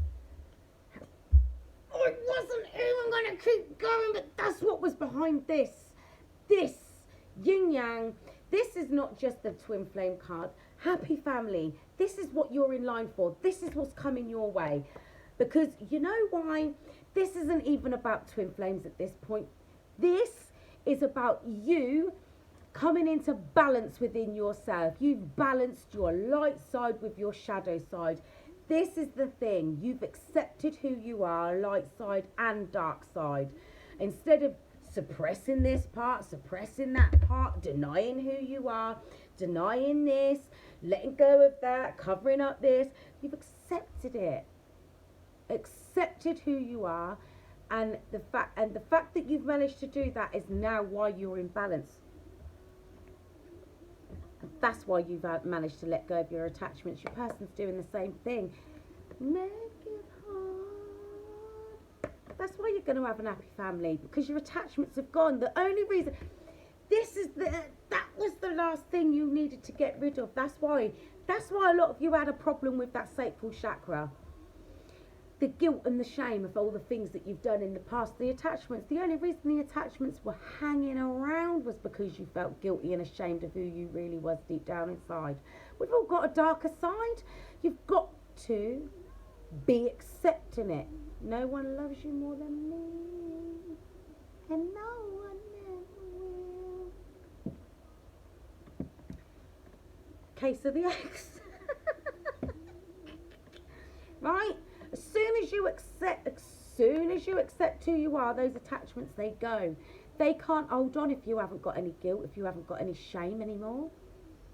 I wasn't even going to keep going, but that's what was behind this. This yin yang. This is not just the twin flame card. Happy family. This is what you're in line for. This is what's coming your way. Because you know why? This isn't even about twin flames at this point. This is about you coming into balance within yourself. You've balanced your light side with your shadow side. This is the thing. You've accepted who you are, light side and dark side. Instead of suppressing this part, suppressing that part, denying who you are, denying this, letting go of that, covering up this, you've accepted it. Accepted who you are, and the fact that you've managed to do that is now why you're in balance. And that's why you've managed to let go of your attachments. Your person's doing the same thing. Make it hard. That's why you're going to have an happy family, because your attachments have gone. The only reason, that was the last thing you needed to get rid of. That's why That's why a lot of you had a problem with that sacral chakra. The guilt and the shame of all the things that you've done in the past, the attachments. The only reason the attachments were hanging around was because you felt guilty and ashamed of who you really was deep down inside. We've all got a darker side. You've got to be accepting it. No one loves you more than me, and no one ever will. Case of the ex. Right? As soon as you accept who you are, those attachments, they go. They can't hold on if you haven't got any guilt, if you haven't got any shame anymore.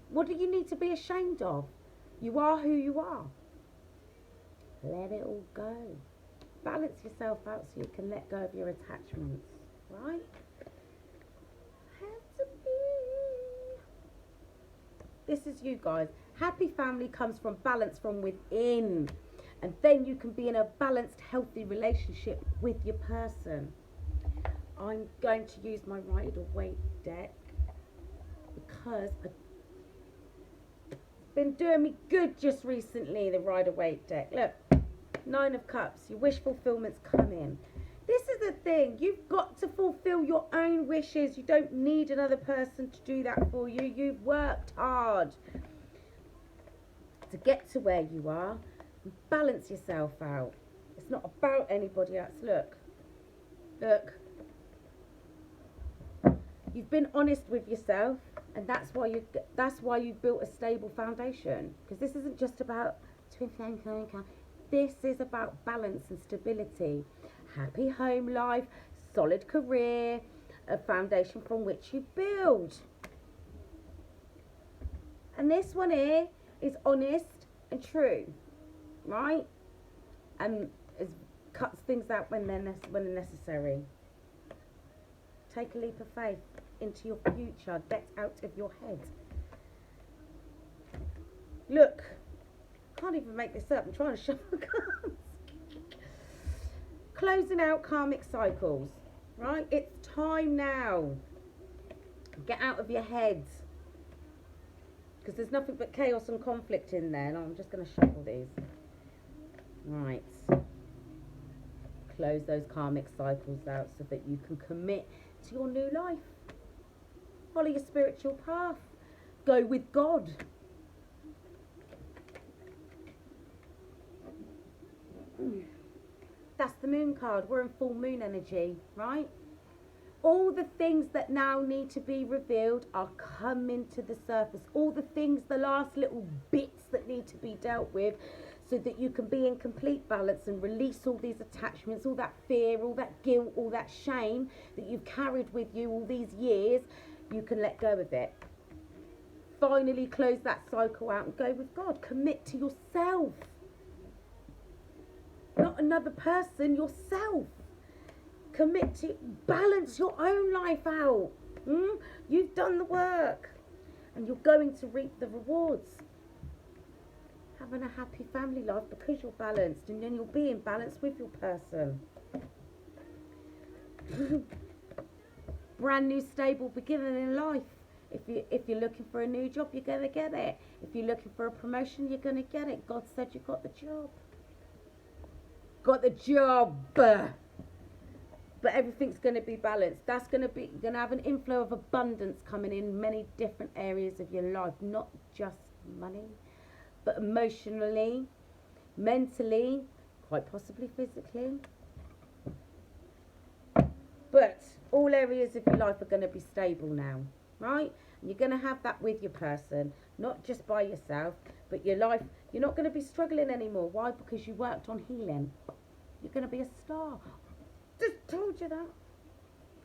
What do you need to be ashamed of? You are who you are. Let it all go. Balance yourself out so you can let go of your attachments, right? Have to be. This is you guys. Happy family comes from balance from within. And then you can be in a balanced, healthy relationship with your person. I'm going to use my Rider-Waite deck because it's been doing me good just recently, the Rider-Waite deck. Look, 9 of Cups, your wish fulfillment's come in. This is the thing, you've got to fulfill your own wishes. You don't need another person to do that for you. You've worked hard to get to where you are. Balance yourself out. It's not about anybody else. Look. You've been honest with yourself, and that's why you built a stable foundation. Because this isn't just about twin flame. This is about balance and stability. Happy home life, solid career, a foundation from which you build. And this one here is honest and true. Right? And it cuts things out when they're necessary. Take a leap of faith into your future. Get out of your head. Look, can't even make this up. I'm trying to shuffle cards. Closing out karmic cycles. Right? It's time now. Get out of your head. Because there's nothing but chaos and conflict in there. And I'm just going to shuffle these. Right. Close those karmic cycles out so that you can commit to your new life. Follow your spiritual path. Go with God. That's the moon card. We're in full moon energy, right? All the things that now need to be revealed are coming to the surface. All the things, the last little bits that need to be dealt with, so that you can be in complete balance and release all these attachments, all that fear, all that guilt, all that shame that you've carried with you all these years. You can let go of it. Finally close that cycle out and go with God. Commit to yourself. Not another person, yourself. Commit to, balance your own life out. You've done the work. And you're going to reap the rewards. Having a happy family life because you're balanced, and then you'll be in balance with your person. Brand new stable beginning in life. If you're looking for a new job, you're gonna get it. If you're looking for a promotion, you're gonna get it. God said you got the job. Got the job. But everything's gonna be balanced. That's gonna have an inflow of abundance coming in many different areas of your life, not just money, but emotionally, mentally, quite possibly physically. But all areas of your life are going to be stable now, right? And you're going to have that with your person, not just by yourself, but your life. You're not going to be struggling anymore. Why? Because you worked on healing. You're going to be a star. Just told you that.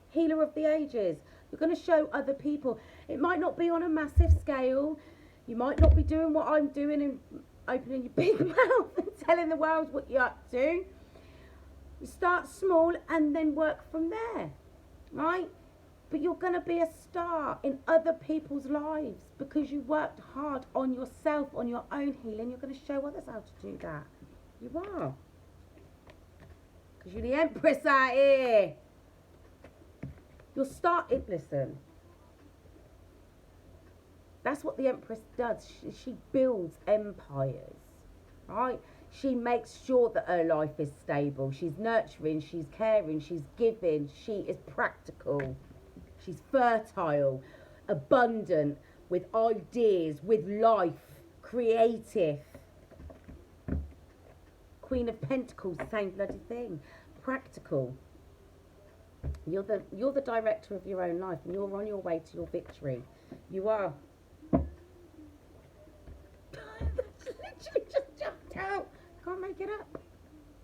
Healer of the ages. You're going to show other people. It might not be on a massive scale. You might not be doing what I'm doing and opening your big mouth and telling the world what you're up to. You start small and then work from there, right? But you're going to be a star in other people's lives because you worked hard on yourself, on your own healing. You're going to show others how to do that. You are. Because you're the Empress out here. You'll start it, listen. That's what the Empress does. She builds empires, right? She makes sure that her life is stable. She's nurturing, she's caring, she's giving, she is practical, she's fertile, abundant, with ideas, with life, creative. Queen of Pentacles, same bloody thing. Practical. You're the director of your own life, and you're on your way to your victory. You are. That's literally just jumped out. Can't make it up.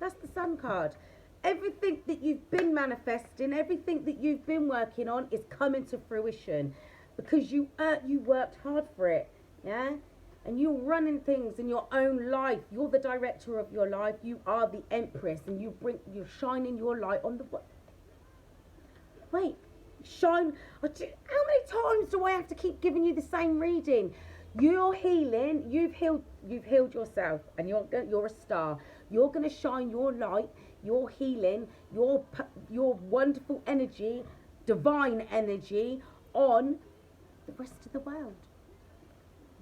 That's the Sun card. Everything that you've been manifesting, everything that you've been working on is coming to fruition because you worked hard for it, yeah? And you're running things in your own life. You're the director of your life. You are the Empress, and you're shining your light on the wait. Shine. How many times do I have to keep giving you the same reading? You're healing. You've healed yourself, and you're a star. You're gonna shine your light, your healing, your wonderful energy, divine energy on the rest of the world.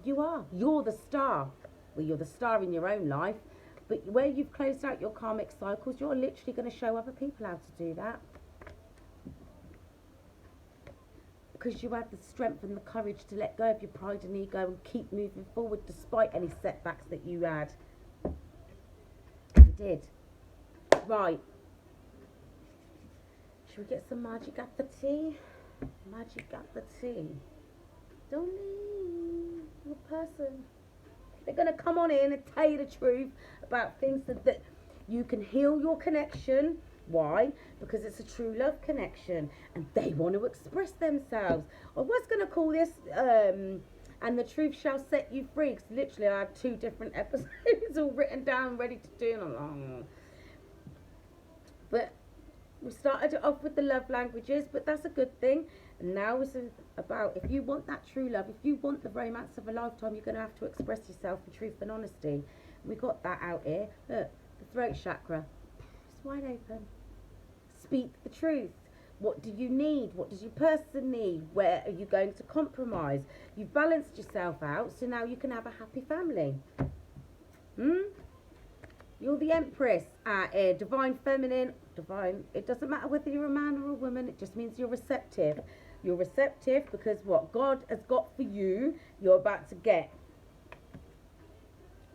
You are. You're the star. Well, you're the star in your own life, but where you've closed out your karmic cycles, you're literally going to show other people how to do that. Because you had the strength and the courage to let go of your pride and ego and keep moving forward despite any setbacks that you had. You did. Right. Should we get some magic at the tea? Magic at the tea. Don't leave your person. They're going to come on in and tell you the truth about things that you can heal your connection. Why? Because it's a true love connection and they want to express themselves. I was going to call this and the truth shall set you free, because literally I had 2 different episodes all written down ready to do, and I'm like, but we started it off with the love languages, but that's a good thing. And now it's about, if you want that true love, if you want the romance of a lifetime, you're going to have to express yourself in truth and honesty. We got that out here. Look, the throat chakra, it's wide open. Speak the truth. What do you need? What does your person need? Where are you going to compromise? You've balanced yourself out, so now you can have a happy family. You're the Empress out here. Divine feminine. Divine. It doesn't matter whether you're a man or a woman. It just means you're receptive. You're receptive because what God has got for you, you're about to get.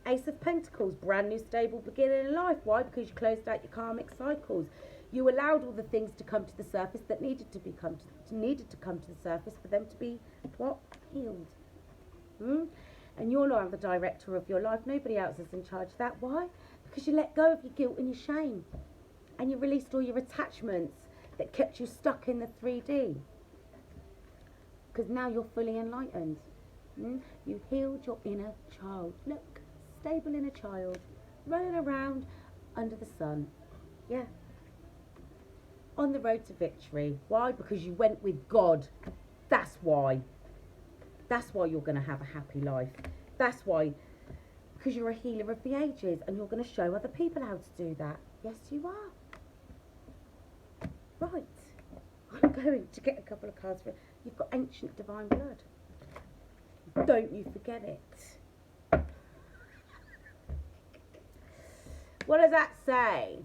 Ace of Pentacles. Brand new stable beginning in life. Why? Because you closed out your karmic cycles. You allowed all the things to come to the surface that needed to come to the surface for them to be what? Healed. And you're now the director of your life. Nobody else is in charge of that. Why? Because you let go of your guilt and your shame. And you released all your attachments that kept you stuck in the 3D. Because now you're fully enlightened. You healed your inner child. Look, stable inner child. Running around under the sun. Yeah. On the road to victory. Why? Because you went with God. That's why. That's why you're going to have a happy life. That's why. Because you're a healer of the ages and you're going to show other people how to do that. Yes, you are. Right. I'm going to get a couple of cards for you. You've got ancient divine blood. Don't you forget it. What does that say?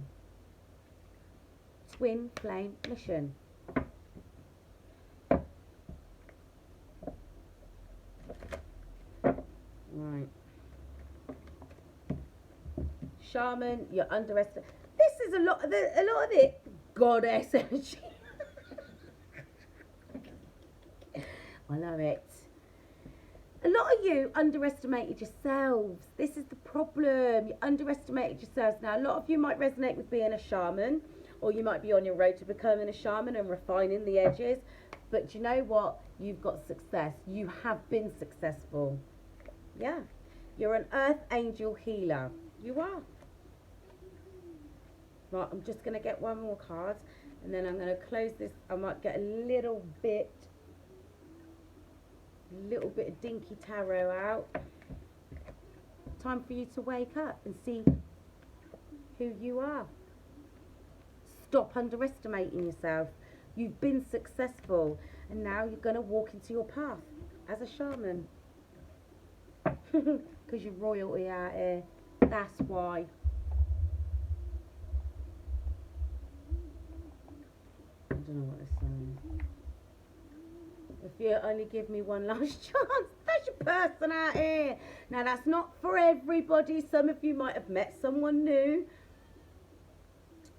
Twin flame mission. Right. Shaman, you're underestimating. This is a lot of it. Goddess energy. I love it. A lot of you underestimated yourselves. This is the problem. You underestimated yourselves. Now, a lot of you might resonate with being a shaman, or you might be on your road to becoming a shaman and refining the edges. But you know what? You've got success. You have been successful. Yeah. You're an earth angel healer. You are. Right, I'm just going to get one more card. And then I'm going to close this. I might get a little bit of dinky tarot out. Time for you to wake up and see who you are. Stop underestimating yourself. You've been successful and now you're going to walk into your path as a shaman. Because you're royalty out here. That's why. I don't know what they're saying. If you only give me one last chance, that's your person out here. Now that's not for everybody. Some of you might have met someone new.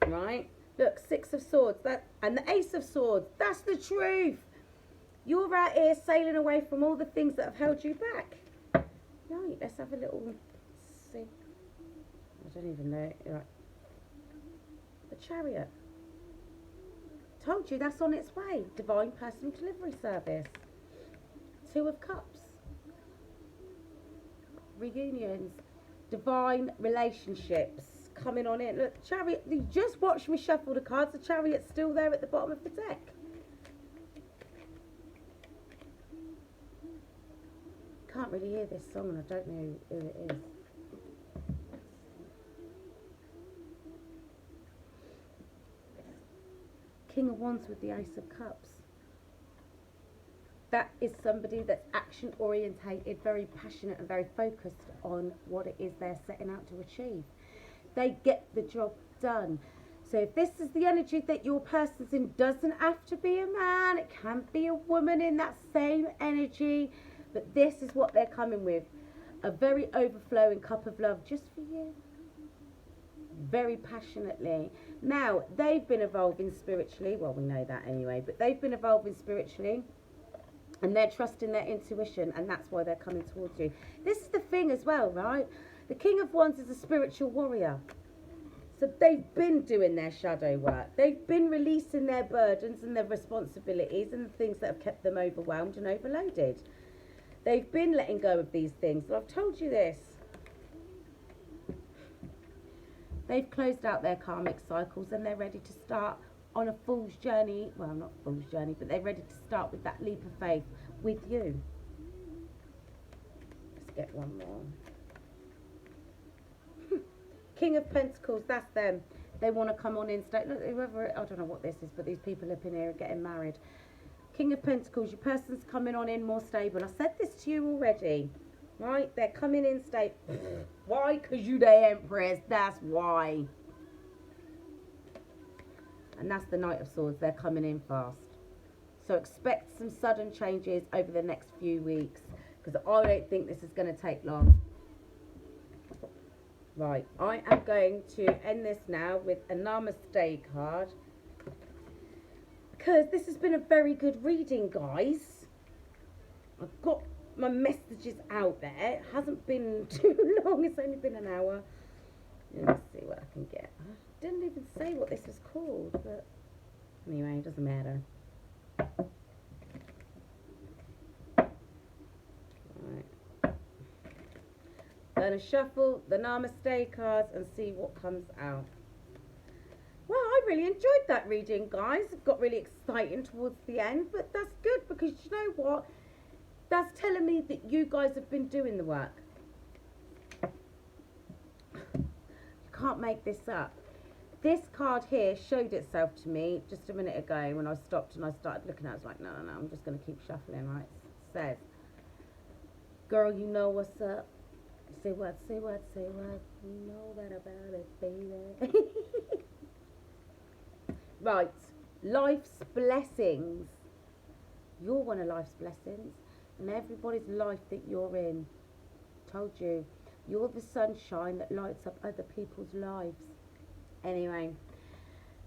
Right? Look, 6 of Swords, and the Ace of Swords. That's the truth. You're out here sailing away from all the things that have held you back. Right, let's have a little see. I don't even know. Right. The Chariot. Told you that's on its way. Divine personal delivery service. 2 of Cups. Reunions. Divine relationships coming on in. Look, Chariot, you just watched me shuffle the cards. The Chariot's still there at the bottom of the deck. Can't really hear this song and I don't know who it is. King of Wands with the Ace of Cups. That is somebody that's action orientated, very passionate and very focused on what it is they're setting out to achieve. They get the job done. So if this is the energy that your person's in, doesn't have to be a man, it can be a woman in that same energy, but this is what they're coming with. A very overflowing cup of love just for you. Very passionately. Now, they've been evolving spiritually. Well, we know that anyway, but they've been evolving spiritually and they're trusting their intuition, and that's why they're coming towards you. This is the thing as well, right? The King of Wands is a spiritual warrior. So they've been doing their shadow work. They've been releasing their burdens and their responsibilities and the things that have kept them overwhelmed and overloaded. They've been letting go of these things. And I've told you this. They've closed out their karmic cycles and they're ready to start on a fool's journey. Well, not fool's journey, but they're ready to start with that leap of faith with you. Let's get one more. King of Pentacles, that's them. They want to come on in, state. Look, whoever, I don't know what this is, but these people up in here are getting married. King of Pentacles, your person's coming on in more stable. I said this to you already, right? They're coming in stable. Why? Because you the Empress, that's why. And that's the Knight of Swords, they're coming in fast. So expect some sudden changes over the next few weeks, because I don't think this is going to take long. Right, I am going to end this now with a Namaste card, because this has been a very good reading, guys. I've got my messages out there. It hasn't been too long, it's only been an hour. Let's see what I can get. I didn't even say what this was called, but anyway, it doesn't matter. Going to shuffle the Namaste cards and see what comes out. Well, I really enjoyed that reading, guys. It got really exciting towards the end, but that's good, because you know what? That's telling me that you guys have been doing the work. You can't make this up. This card here showed itself to me just a minute ago when I stopped and I started looking at it. I was like, no, I'm just going to keep shuffling, right? It says, girl, you know what's up. Say what, say what, say what. You know that about it, baby. Right. Life's blessings. You're one of life's blessings. And everybody's life that you're in. Told you. You're the sunshine that lights up other people's lives. Anyway.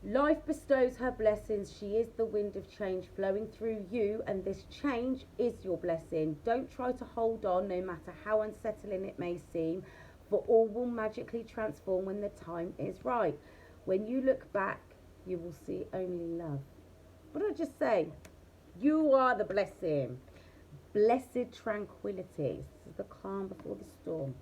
Life bestows her blessings. She is the wind of change flowing through you, and this change is your blessing. Don't try to hold on, no matter how unsettling it may seem, for all will magically transform when the time is right. When you look back, you will see only love. What did I just say? You are the blessing. Blessed tranquility. This is the calm before the storm.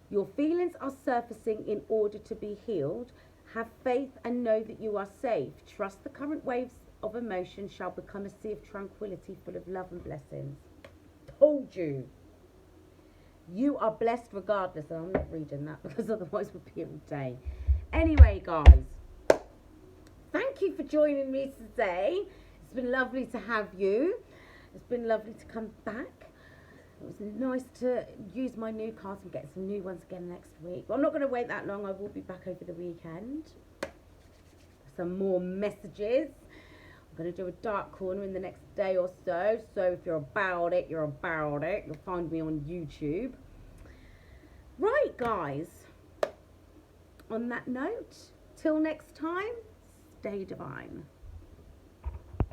Your feelings are surfacing in order to be healed. Have faith and know that you are safe. Trust the current waves of emotion shall become a sea of tranquility full of love and blessings. Told you. You are blessed regardless. And I'm not reading that because otherwise we'll be all day. Anyway, guys. Thank you for joining me today. It's been lovely to have you. It's been lovely to come back. It was nice to use my new cards and get some new ones again next week. But I'm not going to wait that long. I will be back over the weekend. Some more messages. I'm going to do a dark corner in the next day or so. So if you're about it, you're about it. You'll find me on YouTube. Right, guys. On that note, till next time, stay divine.